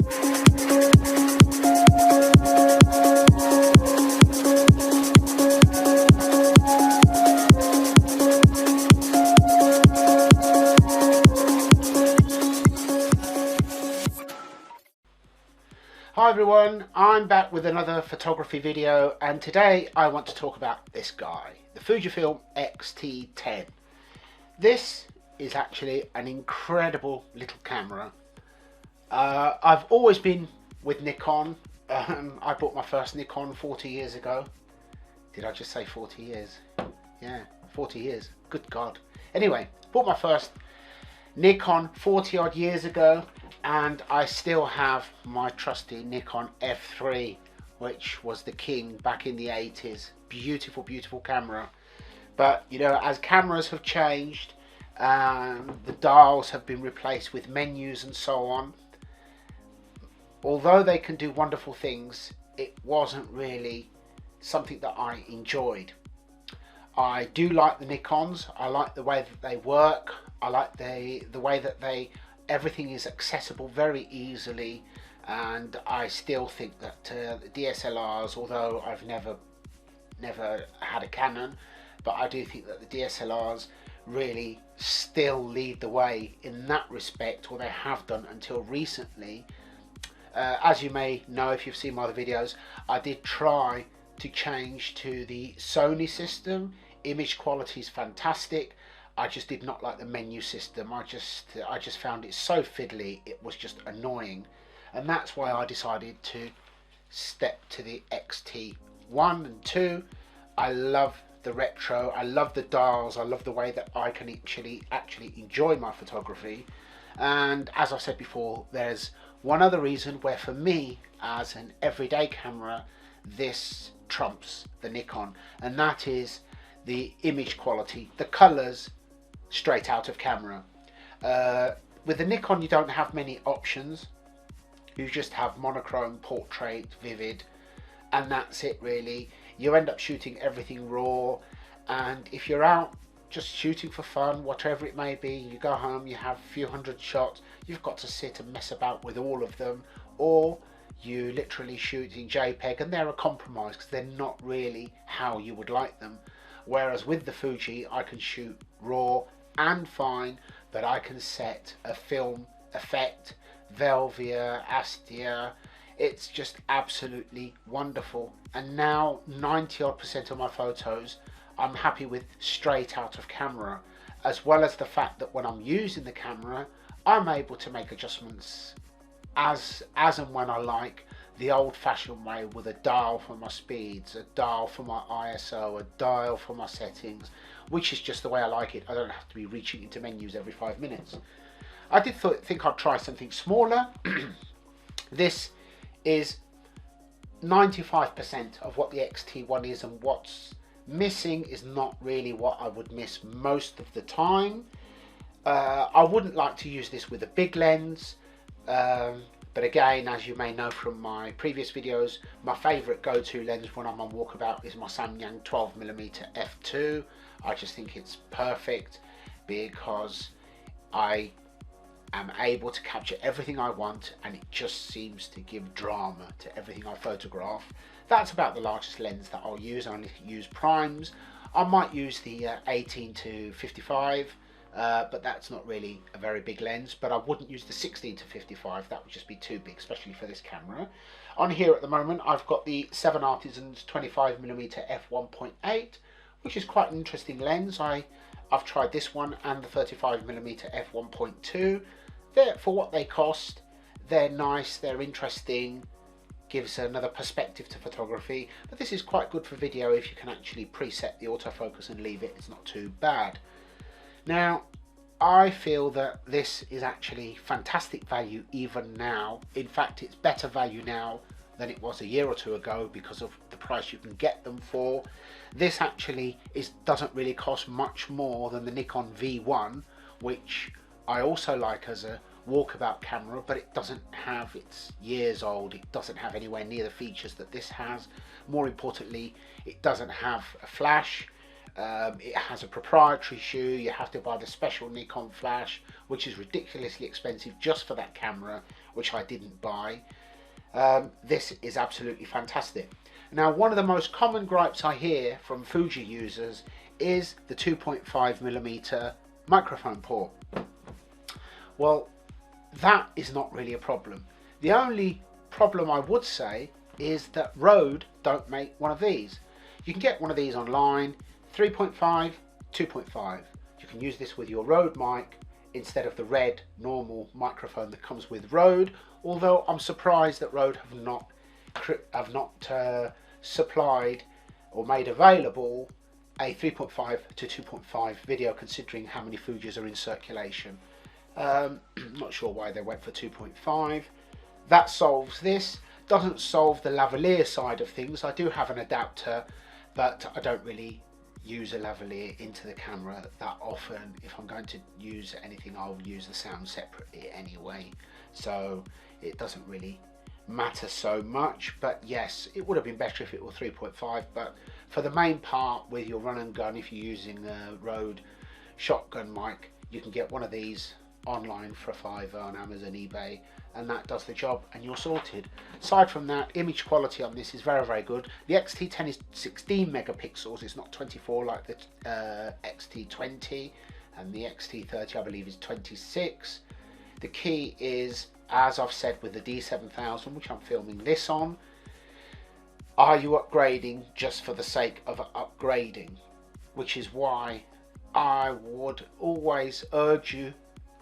Hi everyone, I'm back with another photography video, and today I want to talk about this guy, the Fuji X T10. This is actually an incredible little camera. I've always been with Nikon. I bought my first Nikon 40 years ago. Did I just say 40 years? Yeah, 40 years. Good God. Anyway, bought my first Nikon 40 odd years ago, and I still have my trusty Nikon F3, which was the king back in the 80s. Beautiful, beautiful camera. But you know, as cameras have changed, the dials have been replaced with menus and so on. Although they can do wonderful things, it wasn't really something that I enjoyed. I do like the Nikons. I like the way that they work. I like the way that everything is accessible very easily, and I still think that the DSLRs, although I've never had a Canon, but I do think that the DSLRs really still lead the way in that respect, or they have done until recently. As you may know if you've seen my other videos, I did try to change to the Sony system. Image quality is fantastic. I just did not like the menu system. I just found it so fiddly. It was just annoying, and that's why I decided to step to the XT1 and 2. I love the retro. I love the dials. I love the way that I can actually enjoy my photography. And as I said before, there's one other reason where, for me, as an everyday camera, this trumps the Nikon, and that is the image quality, the colors straight out of camera. With the Nikon, you don't have many options. You just have monochrome, portrait, vivid, and that's it really. You end up shooting everything raw, and if you're out just shooting for fun, whatever it may be, you go home, you have a few hundred shots, you've got to sit and mess about with all of them, or you literally shoot in JPEG, and they're a compromise because they're not really how you would like them. Whereas with the Fuji, I can shoot raw and fine, but I can set a film effect, Velvia, Astia. It's just absolutely wonderful. And now 90% of my photos I'm happy with straight out of camera, as well as the fact that when I'm using the camera, I'm able to make adjustments as and when I like, the old-fashioned way, with a dial for my speeds, a dial for my ISO, a dial for my settings, which is just the way I like it. I don't have to be reaching into menus every 5 minutes. I did think I'd try something smaller. This is 95% of what the XT1 is, and what's missing is not really what I would miss most of the time. I wouldn't like to use this with a big lens. But again, as you may know from my previous videos, my favourite go-to lens when I'm on walkabout is my Samyang 12mm f2. I just think it's perfect because I am able to capture everything I want, and it just seems to give drama to everything I photograph. That's about the largest lens that I'll use. I only use primes. I might use the 18 to 55. But that's not really a very big lens, but I wouldn't use the 16 to 55, that would just be too big, especially for this camera. On here at the moment, I've got the 7 Artisans 25mm f1.8, which is quite an interesting lens. I've tried this one and the 35mm f1.2. For what they cost, they're nice, they're interesting, gives another perspective to photography, but this is quite good for video if you can actually preset the autofocus and leave it. It's not too bad. Now, I feel that this is actually fantastic value even now. In fact, it's better value now than it was a year or two ago because of the price you can get them for. This actually doesn't really cost much more than the Nikon V1, which I also like as a walkabout camera, but it doesn't have, it's years old, it doesn't have anywhere near the features that this has. More importantly, it doesn't have a flash. It has a proprietary shoe. You have to buy the special Nikon flash, which is ridiculously expensive just for that camera, which I didn't buy, this is absolutely fantastic. Now, one of the most common gripes I hear from Fuji users is the 2.5mm microphone port. Well, that is not really a problem. The only problem I would say is that Rode don't make one of these. You can get one of these online, 3.5, 2.5. You can use this with your Rode mic instead of the red normal microphone that comes with Rode, although I'm surprised that Rode have not supplied or made available a 3.5 to 2.5 video, considering how many Fujis are in circulation. Not sure why they went for 2.5. That solves this. Doesn't solve the lavalier side of things. I do have an adapter, but I don't really use a lavalier into the camera that often. If I'm going to use anything, I'll use the sound separately anyway, so it doesn't really matter so much. But yes, it would have been better if it were 3.5, but for the main part with your run and gun, if you're using a Rode shotgun mic, you can get one of these online for a $5 on Amazon, eBay, and that does the job and you're sorted. Aside from that, image quality on this is very good. The X-T10 is 16 megapixels, it's not 24 like the X-T20, and the X-T30 I believe is 26. The key is, as I've said with the D7000, which I'm filming this on, are you upgrading just for the sake of upgrading? Which is why I would always urge you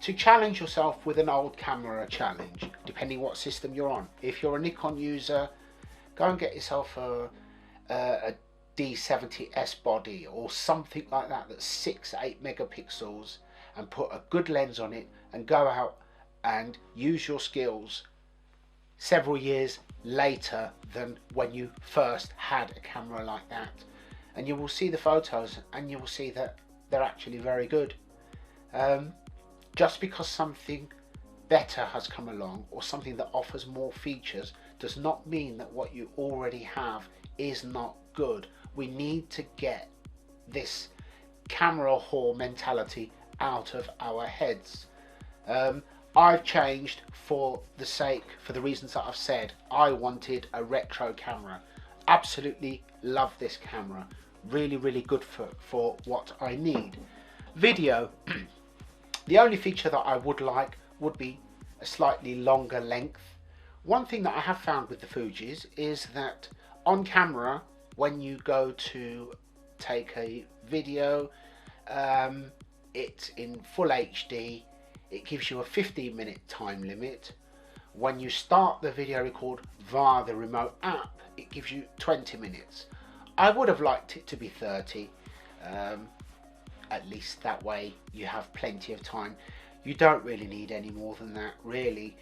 to challenge yourself with an old camera challenge, depending what system you're on. If you're a Nikon user, go and get yourself a D70S body or something like that that's 6-8 megapixels, and put a good lens on it and go out and use your skills several years later than when you first had a camera like that, and you will see the photos and you will see that they're actually very good. Just because something better has come along or something that offers more features does not mean that what you already have is not good. We need to get this camera whore mentality out of our heads. I've changed for the reasons that I've said. I wanted a retro camera. Absolutely love this camera. Really good for what I need. Video. The only feature that I would like would be a slightly longer length. One thing that I have found with the Fujis is that on camera, when you go to take a video, it's in full HD, it gives you a 15-minute time limit. When you start the video record via the remote app, it gives you 20 minutes. I would have liked it to be 30. At least that way you have plenty of time. You don't really need any more than that, really.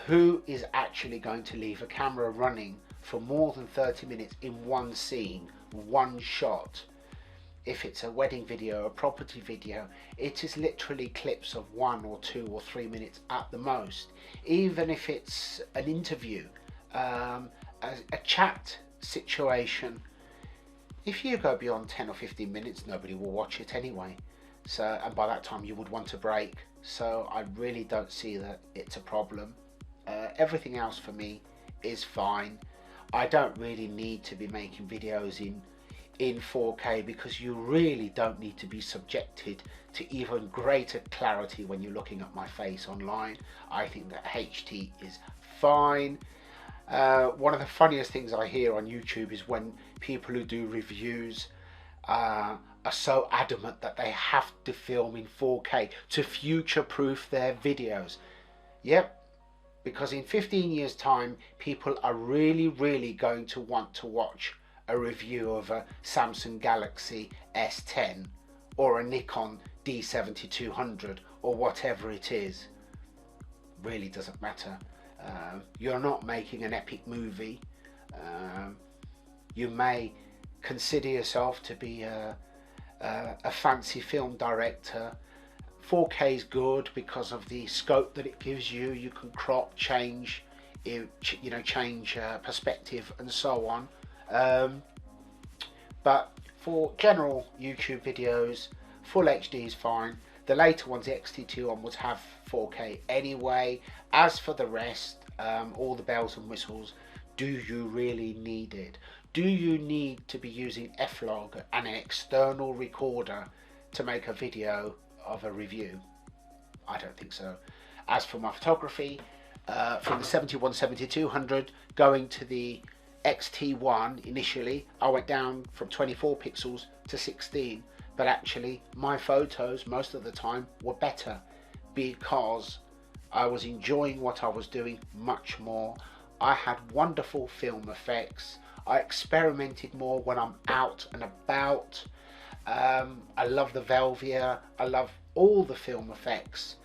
Who is actually going to leave a camera running for more than 30 minutes in one scene, one shot? If it's a wedding video, a property video, it is literally clips of 1 or 2 or 3 minutes at the most. Even if it's an interview, a chat situation, if you go beyond 10 or 15 minutes, nobody will watch it anyway. So, and by that time you would want a break. So I really don't see that it's a problem. Everything else for me is fine. I don't really need to be making videos in 4K, because you really don't need to be subjected to even greater clarity when you're looking at my face online. I think that HT is fine. One of the funniest things I hear on YouTube is when people who do reviews are so adamant that they have to film in 4K to future-proof their videos. Yep, because in 15 years time people are really going to want to watch a review of a Samsung Galaxy S10 or a Nikon D70-200 or whatever it is. Really doesn't matter. You're not making an epic movie. You may consider yourself to be a fancy film director. 4K is good because of the scope that it gives you. You can crop, change, change perspective and so on. But for general YouTube videos, full HD is fine. The later ones, the XT2 onwards, have 4K anyway. As for the rest, all the bells and whistles, do you really need it? Do you need to be using F-Log and an external recorder to make a video of a review? I don't think so. As for my photography, from the 71-7200 going to the XT1 initially, I went down from 24 pixels to 16, but actually my photos most of the time were better because I was enjoying what I was doing much more. I had wonderful film effects. I experimented more when I'm out and about. I love the Velvia. I love all the film effects,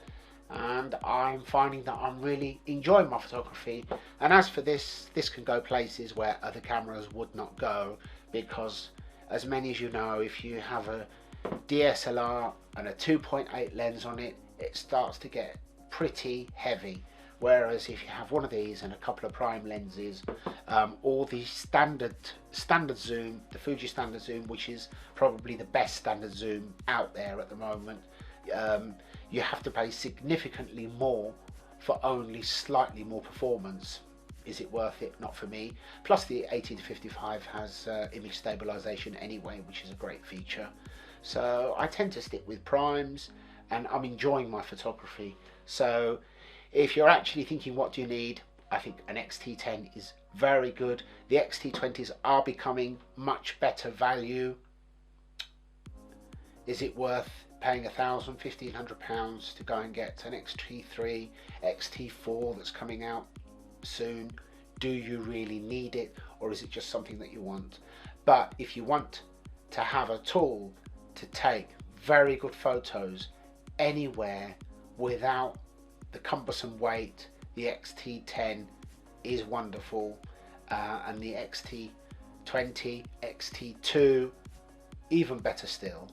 and I'm finding that I'm really enjoying my photography. And as for this can go places where other cameras would not go, because as many as you know, if you have a DSLR and a 2.8 lens on it, it starts to get pretty heavy. Whereas if you have one of these and a couple of prime lenses, or the standard zoom, the Fuji standard zoom, which is probably the best standard zoom out there at the moment, you have to pay significantly more for only slightly more performance. Is it worth it? Not for me. Plus the 80-55 has image stabilization anyway, which is a great feature. So I tend to stick with primes, and I'm enjoying my photography. So if you're actually thinking what do you need, I think an XT10 is very good. The XT20s are becoming much better value. Is it worth paying £1,000–1,500 to go and get an XT3, XT4 that's coming out soon? Do you really need it, or is it just something that you want? But if you want to have a tool to take very good photos anywhere without the cumbersome weight, the XT10 is wonderful, and the XT20, XT2 even better still.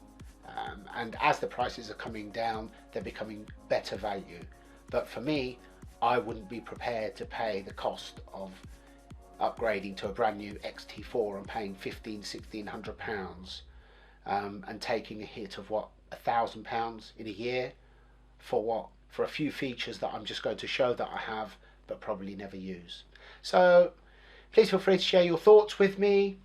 And as the prices are coming down, they're becoming better value. But for me, I wouldn't be prepared to pay the cost of upgrading to a brand new XT4 and paying £1,500–1,600, and taking a hit of what, £1,000 in a year for what? For a few features that I'm just going to show that I have but probably never use. So please feel free to share your thoughts with me.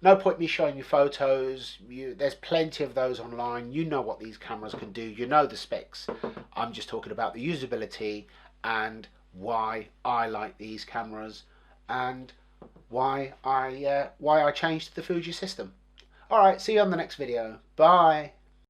No point me showing you photos. There's plenty of those online. You know what these cameras can do. You know the specs. I'm just talking about the usability and why I like these cameras and why I changed to the Fuji system. Alright, see you on the next video. Bye.